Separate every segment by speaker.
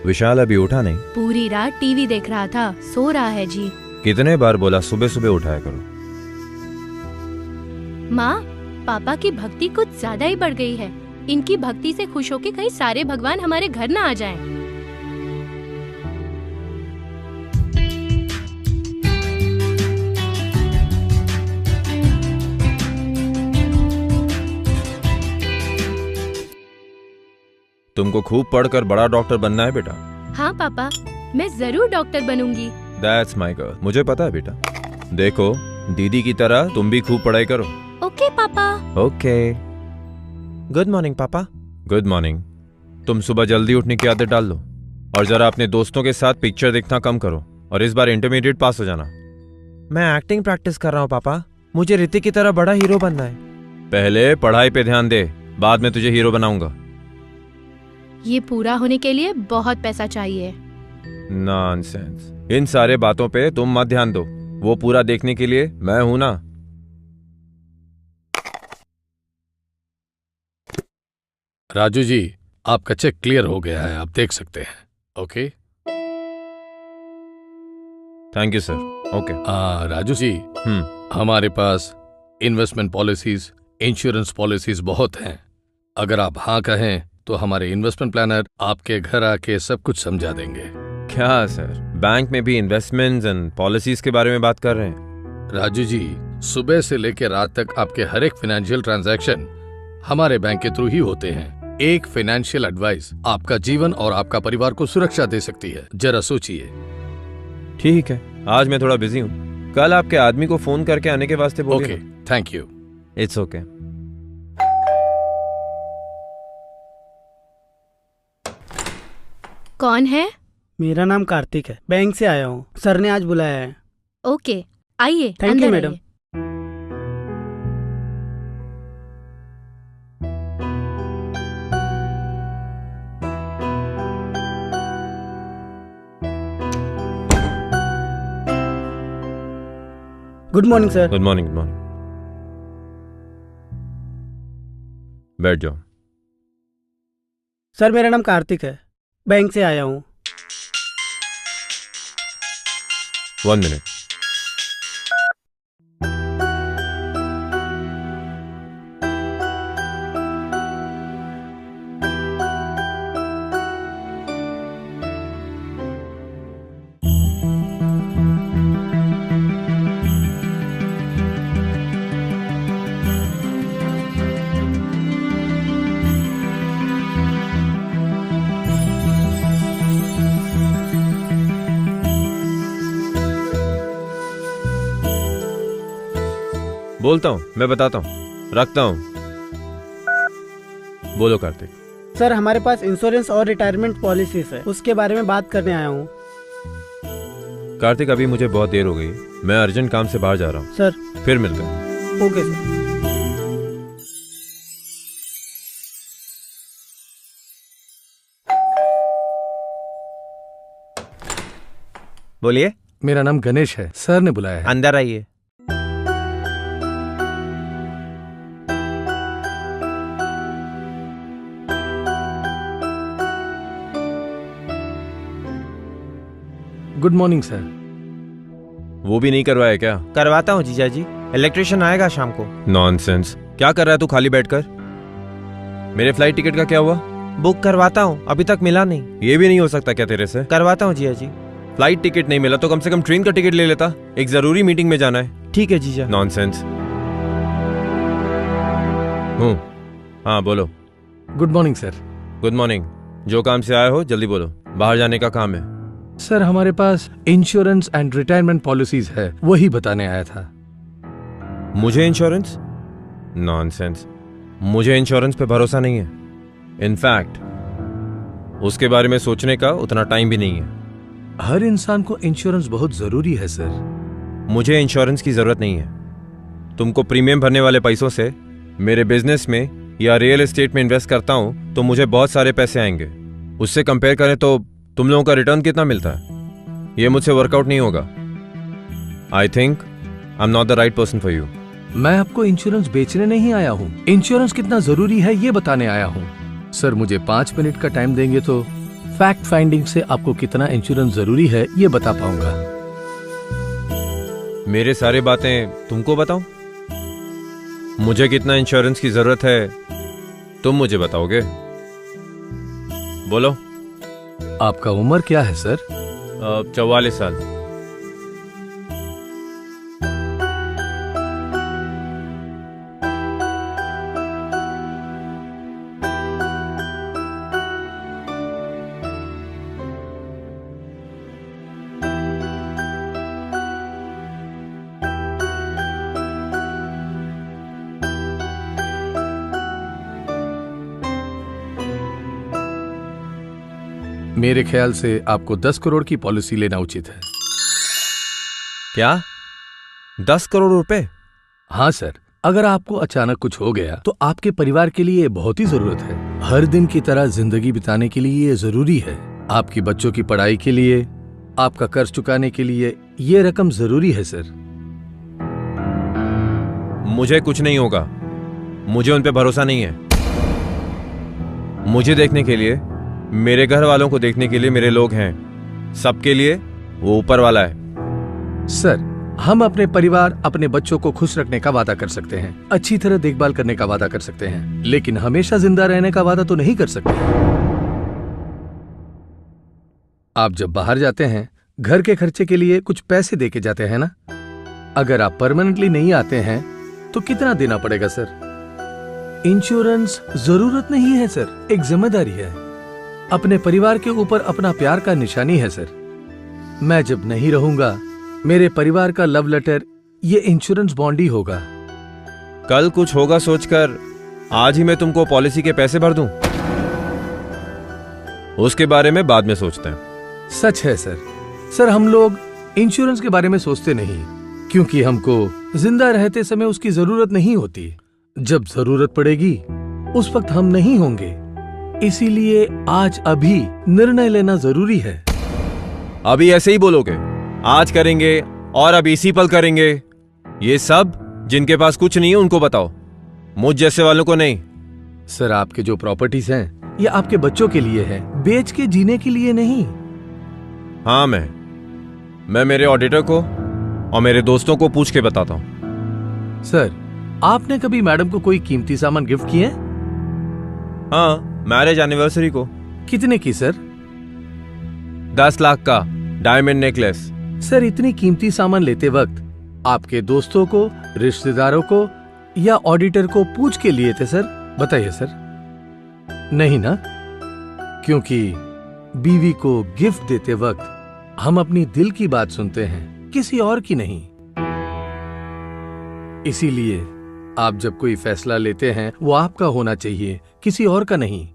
Speaker 1: विशाल अभी उठा नहीं?
Speaker 2: पूरी रात टीवी देख रहा था, सो रहा है जी।
Speaker 1: कितने बार बोला सुबह सुबह उठाया करो।
Speaker 2: माँ, पापा की भक्ति कुछ ज्यादा ही बढ़ गई है। इनकी भक्ति से खुश होके कहीं सारे भगवान हमारे घर न आ जाएं।
Speaker 1: तुमको खूब पढ़कर बड़ा डॉक्टर बनना है बेटा।
Speaker 2: हाँ पापा, मैं जरूर डॉक्टर बनूंगी।
Speaker 1: That's my girl. मुझे पता है बेटा। देखो, दीदी की तरह तुम भी खूब पढ़ाई करो।
Speaker 2: ओके पापा।
Speaker 1: ओके। गुड मॉर्निंग पापा। Good morning. तुम सुबह जल्दी उठने की आदत डाल लो और जरा अपने दोस्तों के साथ पिक्चर देखना कम करो और इस बार इंटरमीडिएट पास हो जाना।
Speaker 3: मैं एक्टिंग प्रैक्टिस कर रहा हूँ पापा। मुझे ऋतिक की तरह बड़ा हीरो बनना है।
Speaker 1: पहले पढ़ाई पे ध्यान दे, बाद में तुझे हीरो बनाऊंगा।
Speaker 2: ये पूरा होने के लिए बहुत पैसा चाहिए।
Speaker 1: नॉनसेंस। इन सारे बातों पे तुम मत ध्यान दो, वो पूरा देखने के लिए मैं हूं ना।
Speaker 4: राजू जी, आपका चेक क्लियर हो गया है, आप देख सकते हैं। Okay.
Speaker 1: Thank you sir. Okay.
Speaker 4: Raju ji, हमारे पास इन्वेस्टमेंट पॉलिसीज, इंश्योरेंस पॉलिसीज बहुत हैं। अगर आप हाँ कहें तो हमारे इन्वेस्टमेंट प्लानर आपके घर आके सब कुछ समझा देंगे।
Speaker 1: क्या सर, बैंक में भी इन्वेस्टमेंट्स एंड पॉलिसीज के बारे में बात कर रहे हैं?
Speaker 4: राजू जी, सुबह से लेकर रात तक आपके हर एक फाइनेंशियल ट्रांजैक्शन हमारे बैंक के थ्रू ही होते हैं। एक फाइनेंशियल एडवाइस आपका जीवन और आपका परिवार को सुरक्षा दे सकती है। जरा सोचिए।
Speaker 1: ठीक है, आज मैं थोड़ा बिजी हूँ, कल आपके आदमी को फोन करके आने के वास्ते बोलिए।
Speaker 4: Okay, thank you.
Speaker 1: It's okay.
Speaker 2: कौन है?
Speaker 5: मेरा नाम कार्तिक है, बैंक से आया हूँ। सर ने आज बुलाया है।
Speaker 2: ओके, आइए।
Speaker 5: थैंक यू
Speaker 2: अंदर
Speaker 5: मैडम।
Speaker 2: आइए।
Speaker 5: Good morning sir.
Speaker 1: Good morning. Good morning. बैठ जाओ।
Speaker 5: सर मेरा नाम कार्तिक है, बैंक से आया हूँ।
Speaker 1: 1 मिनट। बोलता हूँ, मैं बताता हूँ, रखता हूँ। बोलो कार्तिक।
Speaker 5: सर हमारे पास इंश्योरेंस और रिटायरमेंट पॉलिसीज है, उसके बारे में बात करने आया हूँ।
Speaker 1: कार्तिक, अभी मुझे बहुत देर हो गई, मैं अर्जेंट काम से बाहर जा रहा हूँ।
Speaker 5: सर
Speaker 1: फिर मिलते हैं।
Speaker 5: Okay sir.
Speaker 3: बोलिए।
Speaker 4: मेरा नाम गणेश है, सर ने बुलाया है।
Speaker 3: अंदर आइए।
Speaker 4: Good morning sir.
Speaker 1: वो भी नहीं करवाया क्या?
Speaker 3: करवाता हूँ जीजा जी, इलेक्ट्रिशियन आएगा शाम को।
Speaker 1: नॉनसेंस। क्या कर रहा है तू खाली बैठकर? मेरे फ्लाइट टिकट का क्या हुआ?
Speaker 3: बुक करवाता हूँ, अभी तक मिला नहीं।
Speaker 1: ये भी नहीं हो सकता क्या तेरे से?
Speaker 3: करवाता हूँ जीजा जी।
Speaker 1: फ्लाइट टिकट नहीं मिला तो कम से कम ट्रेन का टिकट ले लेता, एक जरूरी मीटिंग में जाना है।
Speaker 3: ठीक है जीजा।
Speaker 1: नॉनसेंस। हाँ बोलो।
Speaker 4: Good morning sir.
Speaker 1: Good morning. जो काम से आए हो जल्दी बोलो, बाहर जाने का काम है।
Speaker 4: सर हमारे पास इंश्योरेंस एंड रिटायरमेंट पॉलिसीज है, वही बताने आया था।
Speaker 1: मुझे इंश्योरेंस? नॉनसेंस। मुझे इंश्योरेंस पे भरोसा नहीं है। इनफैक्ट उसके बारे में सोचने का उतना टाइम भी नहीं है।
Speaker 4: हर इंसान को इंश्योरेंस बहुत जरूरी है सर।
Speaker 1: मुझे इंश्योरेंस की जरूरत नहीं है। तुमको प्रीमियम भरने वाले पैसों से मेरे बिजनेस में या रियल एस्टेट में इन्वेस्ट करता हूं तो मुझे बहुत सारे पैसे आएंगे। उससे कंपेयर करें तो तुम लोगों का रिटर्न कितना मिलता है, ये मुझसे वर्कआउट नहीं होगा। I think I am not the right person for you.
Speaker 4: मैं आपको इंश्योरेंस बेचने नहीं आया हूँ, इंश्योरेंस कितना जरूरी है ये बताने आया हूँ। सर मुझे 5 मिनट का टाइम देंगे तो फैक्ट फाइंडिंग से आपको कितना इंश्योरेंस जरूरी है ये बता पाऊंगा।
Speaker 1: मेरे सारी बातें तुमको बताऊं? मुझे कितना इंश्योरेंस की जरूरत है तुम मुझे बताओगे? बोलो।
Speaker 4: आपका उम्र क्या है सर?
Speaker 1: 44 साल।
Speaker 4: मेरे ख्याल से आपको 10 करोड़ की पॉलिसी लेना उचित है।
Speaker 1: क्या 10 करोड़ रुपए?
Speaker 4: हाँ सर, अगर आपको अचानक कुछ हो गया तो आपके परिवार के लिए बहुत ही जरूरत है। हर दिन की तरह जिंदगी बिताने के लिए ये जरूरी है। आपकी बच्चों की पढ़ाई के लिए, आपका कर्ज चुकाने के लिए ये रकम जरूरी है सर।
Speaker 1: मुझे कुछ नहीं होगा, मुझे उन पे भरोसा नहीं है। मुझे देखने के लिए, मेरे घर वालों को देखने के लिए मेरे लोग हैं। सबके लिए वो ऊपर वाला है।
Speaker 4: सर, हम अपने परिवार, अपने बच्चों को खुश रखने का वादा कर सकते हैं, अच्छी तरह देखभाल करने का वादा कर सकते हैं, लेकिन हमेशा जिंदा रहने का वादा तो नहीं कर सकते। आप जब बाहर जाते हैं, घर के खर्चे के लिए कुछ पैसे दे के जाते हैं ना? अगर आप परमानेंटली नहीं आते हैं तो कितना देना पड़ेगा सर? इंश्योरेंस जरूरत नहीं है सर, एक जिम्मेदारी है। अपने परिवार के ऊपर अपना प्यार का निशानी है सर। मैं जब नहीं रहूंगा, मेरे परिवार का लव लेटर ये इंश्योरेंस बॉन्ड ही होगा।
Speaker 1: कल कुछ होगा सोचकर आज ही मैं तुमको पॉलिसी के पैसे भर दूं? उसके बारे में बाद में सोचते हैं।
Speaker 4: सच है सर। सर, हम लोग इंश्योरेंस के बारे में सोचते नहीं क्योंकि हमको जिंदा रहते समय उसकी जरूरत नहीं होती। जब जरूरत पड़ेगी उस वक्त हम नहीं होंगे, इसीलिए आज अभी निर्णय लेना जरूरी है।
Speaker 1: अभी ऐसे ही बोलोगे, आज करेंगे और अब इसी पल करेंगे? ये सब जिनके पास कुछ नहीं है उनको बताओ, मुझ जैसे वालों को नहीं।
Speaker 4: सर, आपके जो प्रॉपर्टीज हैं ये आपके बच्चों के लिए है, बेच के जीने के लिए नहीं।
Speaker 1: हाँ, मैं मेरे ऑडिटर को और मेरे दोस्तों को पूछ के बताता हूं।
Speaker 4: सर, आपने कभी मैडम को कोई कीमती सामान गिफ्ट किए?
Speaker 1: हाँ, मैरिज एनिवर्सरी को।
Speaker 4: कितने की सर?
Speaker 1: 10 लाख का डायमंड नेकलेस।
Speaker 4: सर, इतनी कीमती सामान लेते वक्त आपके दोस्तों को, रिश्तेदारों को या ऑडिटर को पूछ के लिए थे सर? बताइए सर। नहीं ना? क्योंकि बीवी को गिफ्ट देते वक्त हम अपनी दिल की बात सुनते हैं, किसी और की नहीं। इसीलिए आप जब कोई फैसला लेते हैं वो आपका होना चाहिए, किसी और का नहीं।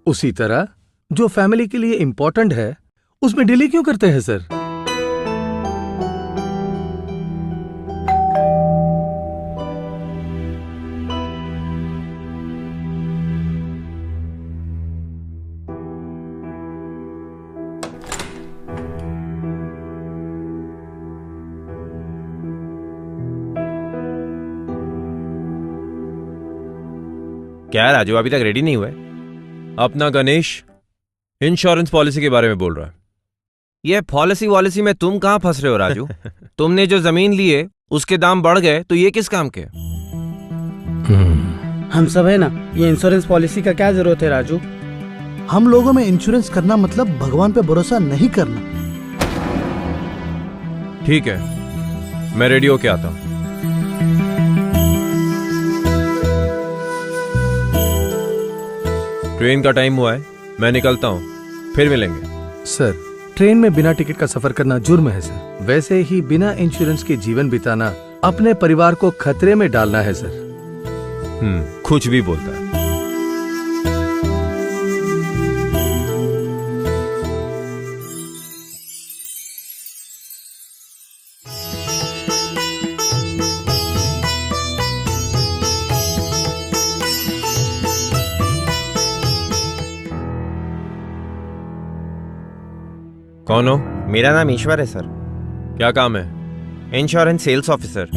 Speaker 4: उसी तरह जो फैमिली के लिए इंपॉर्टेंट है उसमें डिले क्यों करते हैं सर?
Speaker 1: क्या राजू, अभी तक रेडी नहीं हुए? अपना गणेश इंश्योरेंस पॉलिसी के बारे में बोल रहा है। ये पॉलिसी वॉलिसी में तुम कहां फंस रहे हो राजू? तुमने जो जमीन ली है उसके दाम बढ़ गए तो ये किस काम के?
Speaker 5: हम सब है ना, ये इंश्योरेंस पॉलिसी का क्या जरूरत है राजू?
Speaker 6: हम लोगों में इंश्योरेंस करना मतलब भगवान पे भरोसा नहीं करना।
Speaker 1: ठीक है, मैं रेडी होके आता हूं। ट्रेन का टाइम हुआ है, मैं निकलता हूं, फिर मिलेंगे।
Speaker 4: सर, ट्रेन में बिना टिकट का सफर करना जुर्म है सर। वैसे ही बिना इंश्योरेंस के जीवन बिताना अपने परिवार को खतरे में डालना है सर।
Speaker 1: कुछ भी बोलता है। कौन हो?
Speaker 3: मेरा नाम ईश्वर है सर।
Speaker 1: क्या काम है?
Speaker 3: Insurance sales officer.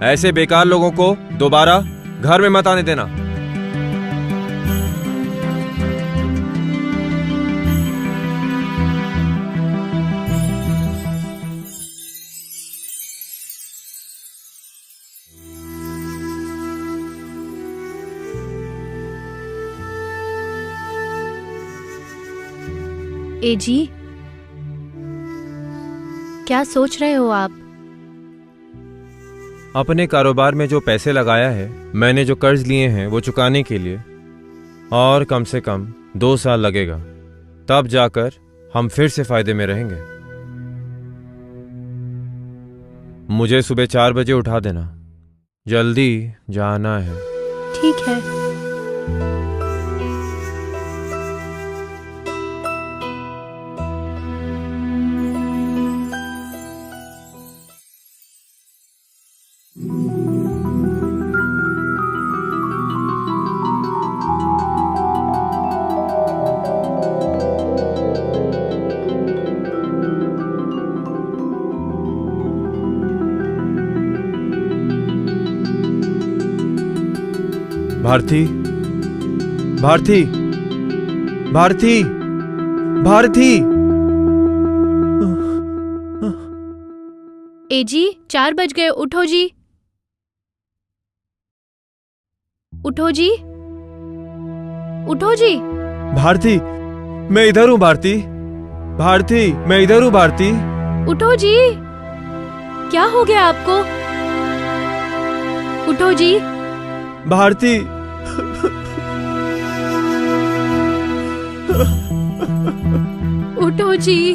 Speaker 1: ऐसे बेकार लोगों को दोबारा घर में मत आने देना।
Speaker 2: ए जी, क्या सोच रहे हो आप?
Speaker 1: अपने कारोबार में जो पैसे लगाया है, मैंने जो कर्ज लिए हैं वो चुकाने के लिए और कम से कम 2 साल लगेगा, तब जाकर हम फिर से फायदे में रहेंगे। मुझे सुबह 4 बजे उठा देना, जल्दी जाना है।
Speaker 2: ठीक है।
Speaker 1: भारती, भारती, भारती, भारती।
Speaker 2: ए जी, 4 बज गए, उठो जी, उठो जी, उठो जी।
Speaker 1: भारती, मैं इधर हूँ भारती, भारती, मैं इधर हूँ भारती।
Speaker 2: उठो जी, क्या हो गया आपको? उठो जी।
Speaker 1: भारती,
Speaker 2: उठो जी,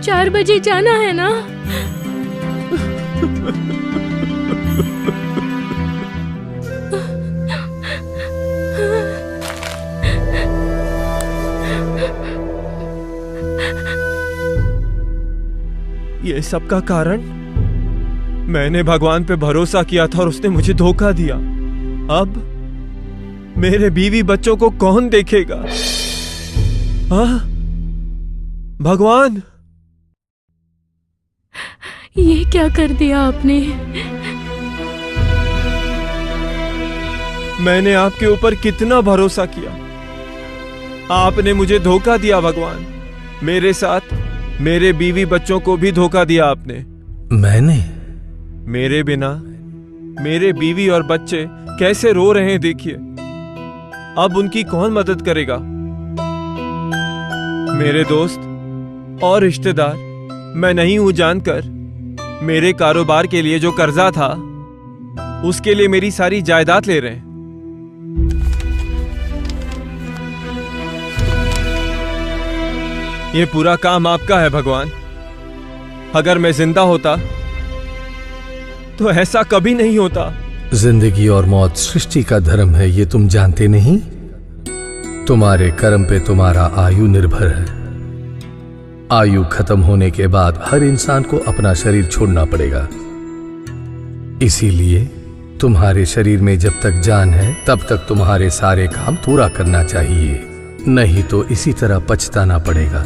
Speaker 2: 4 बजे जाना है ना?
Speaker 1: ये सब का कारण मैंने भगवान पे भरोसा किया था और उसने मुझे धोखा दिया। अब मेरे बीवी बच्चों को कौन देखेगा? हाँ? भगवान,
Speaker 2: ये क्या कर दिया आपने?
Speaker 1: मैंने आपके ऊपर कितना भरोसा किया, आपने मुझे धोखा दिया भगवान। मेरे साथ मेरे बीवी बच्चों को भी धोखा दिया आपने।
Speaker 4: मैंने?
Speaker 1: मेरे बिना मेरे बीवी और बच्चे कैसे रो रहे हैं देखिए। अब उनकी कौन मदद करेगा? मेरे दोस्त और रिश्तेदार मैं नहीं हूं जानकर मेरे कारोबार के लिए जो कर्जा था उसके लिए मेरी सारी जायदाद ले रहे हैं। ये पूरा काम आपका है भगवान। अगर मैं जिंदा होता तो ऐसा कभी नहीं होता।
Speaker 4: जिंदगी और मौत सृष्टि का धर्म है, ये तुम जानते नहीं? तुम्हारे कर्म पे तुम्हारा आयु निर्भर है। आयु खत्म होने के बाद हर इंसान को अपना शरीर छोड़ना पड़ेगा। इसीलिए तुम्हारे शरीर में जब तक जान है तब तक तुम्हारे सारे काम पूरा करना चाहिए, नहीं तो इसी तरह पछताना पड़ेगा।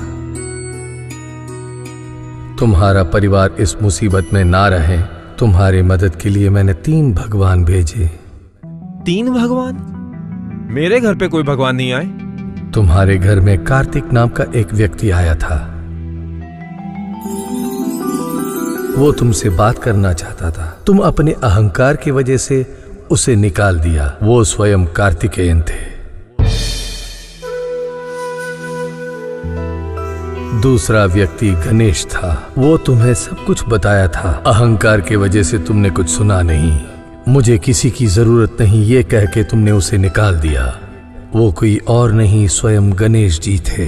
Speaker 4: तुम्हारा परिवार इस मुसीबत में ना रहे, तुम्हारी मदद के लिए मैंने 3 भगवान भेजे।
Speaker 1: 3 भगवान? मेरे घर पे कोई भगवान नहीं आए।
Speaker 4: तुम्हारे घर में कार्तिक नाम का एक व्यक्ति आया था। वो तुमसे बात करना चाहता था। तुम अपने अहंकार की वजह से उसे निकाल दिया। वो स्वयं कार्तिकेयन थे। दूसरा व्यक्ति गणेश था। वो तुम्हें सब कुछ बताया था। अहंकार की वजह से तुमने कुछ सुना नहीं। मुझे किसी की जरूरत नहीं ये कह के तुमने उसे निकाल दिया। वो कोई और नहीं, स्वयं गणेश जी थे।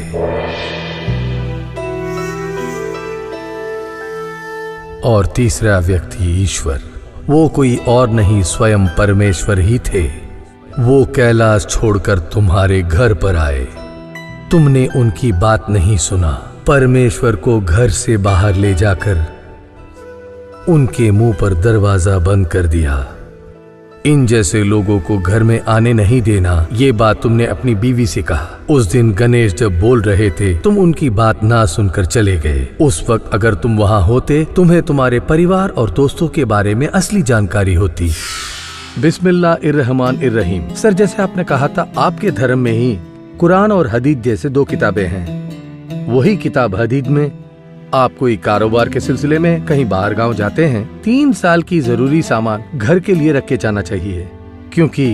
Speaker 4: और तीसरा व्यक्ति ईश्वर, वो कोई और नहीं, स्वयं परमेश्वर ही थे। वो कैलाश छोड़कर तुम्हारे घर पर आए। तुमने उनकी बात नहीं सुना। परमेश्वर को घर से बाहर ले जाकर उनके मुंह पर दरवाजा बंद कर दिया। इन जैसे लोगों को घर में आने नहीं देना, ये बात तुमने अपनी बीवी से कहा। उस दिन गणेश जब बोल रहे थे तुम उनकी बात ना सुनकर चले गए। उस वक्त अगर तुम वहाँ होते तुम्हें तुम्हारे परिवार और दोस्तों के बारे में असली जानकारी होती। बिस्मिल्लाहिर्रहमानिर्रहीम। सर, जैसे आपने कहा था, आपके धर्म में ही कुरान और हदीस जैसे 2 किताबें हैं। वही किताब हदीस में आप कोई कारोबार के सिलसिले में कहीं बाहर गांव जाते हैं, 3 साल की जरूरी सामान घर के लिए रख के जाना चाहिए, क्योंकि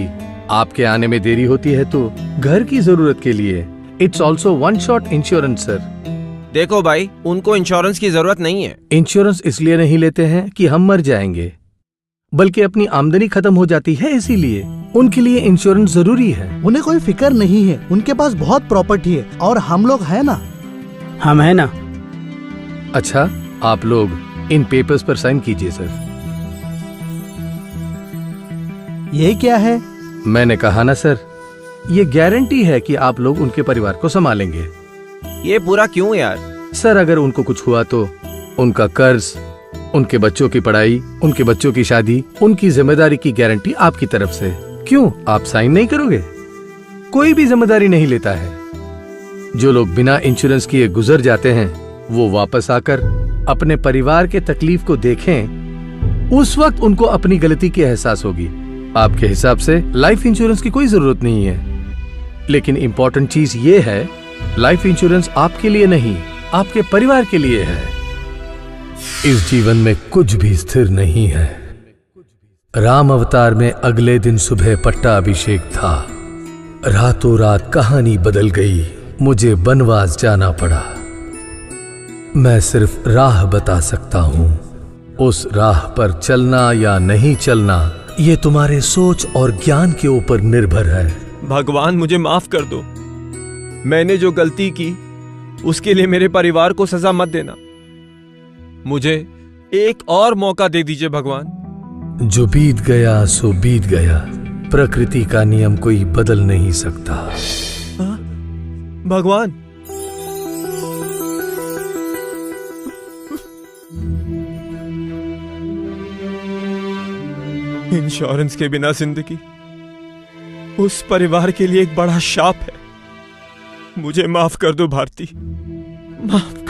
Speaker 4: आपके आने में देरी होती है तो घर की जरूरत के लिए। It's also 1 shot insurance sir.
Speaker 3: देखो भाई, उनको इंश्योरेंस की जरूरत नहीं है।
Speaker 4: इंश्योरेंस इसलिए नहीं लेते हैं कि हम मर जाएंगे, बल्कि अपनी आमदनी खत्म हो जाती है, इसीलिए उनके लिए इंश्योरेंस जरूरी है।
Speaker 6: उन्हें कोई फिक्र नहीं है, उनके पास बहुत प्रॉपर्टी है और हम लोग है ना।
Speaker 5: हम है ना।
Speaker 4: अच्छा, आप लोग इन पेपर्स पर साइन कीजिए सर।
Speaker 6: ये क्या है?
Speaker 4: मैंने कहा ना सर, ये गारंटी है कि आप लोग उनके परिवार को संभालेंगे।
Speaker 3: ये पूरा क्यों यार?
Speaker 4: सर, अगर उनको कुछ हुआ तो उनका कर्ज, उनके बच्चों की पढ़ाई, उनके बच्चों की शादी, उनकी जिम्मेदारी की गारंटी आपकी तरफ से। क्यों आप साइन नहीं करोगे? कोई भी जिम्मेदारी नहीं लेता है। जो लोग बिना इंश्योरेंस किए गुजर जाते हैं वो वापस आकर अपने परिवार के तकलीफ को देखें, उस वक्त उनको अपनी गलती की एहसास होगी। आपके हिसाब से लाइफ इंश्योरेंस की कोई जरूरत नहीं है, लेकिन इंपॉर्टेंट चीज ये है, लाइफ इंश्योरेंस आपके लिए नहीं, आपके परिवार के लिए है। इस जीवन में कुछ भी स्थिर नहीं है। राम अवतार में अगले दिन सुबह पट्टाभिषेक था। रातों रात कहानी बदल गई, मुझे बनवास जाना पड़ा। मैं सिर्फ राह बता सकता हूं, उस राह पर चलना या नहीं चलना ये तुम्हारे सोच और ज्ञान के ऊपर निर्भर है।
Speaker 3: भगवान मुझे माफ कर दो। मैंने जो गलती की उसके लिए मेरे परिवार को सजा मत देना। मुझे एक और मौका दे दीजिए भगवान।
Speaker 4: जो बीत गया सो बीत गया, प्रकृति का नियम कोई बदल नहीं सकता।
Speaker 3: भगवान, इंश्योरेंस के बिना जिंदगी उस परिवार के लिए एक बड़ा शाप है। मुझे माफ कर दो भारती, माफ।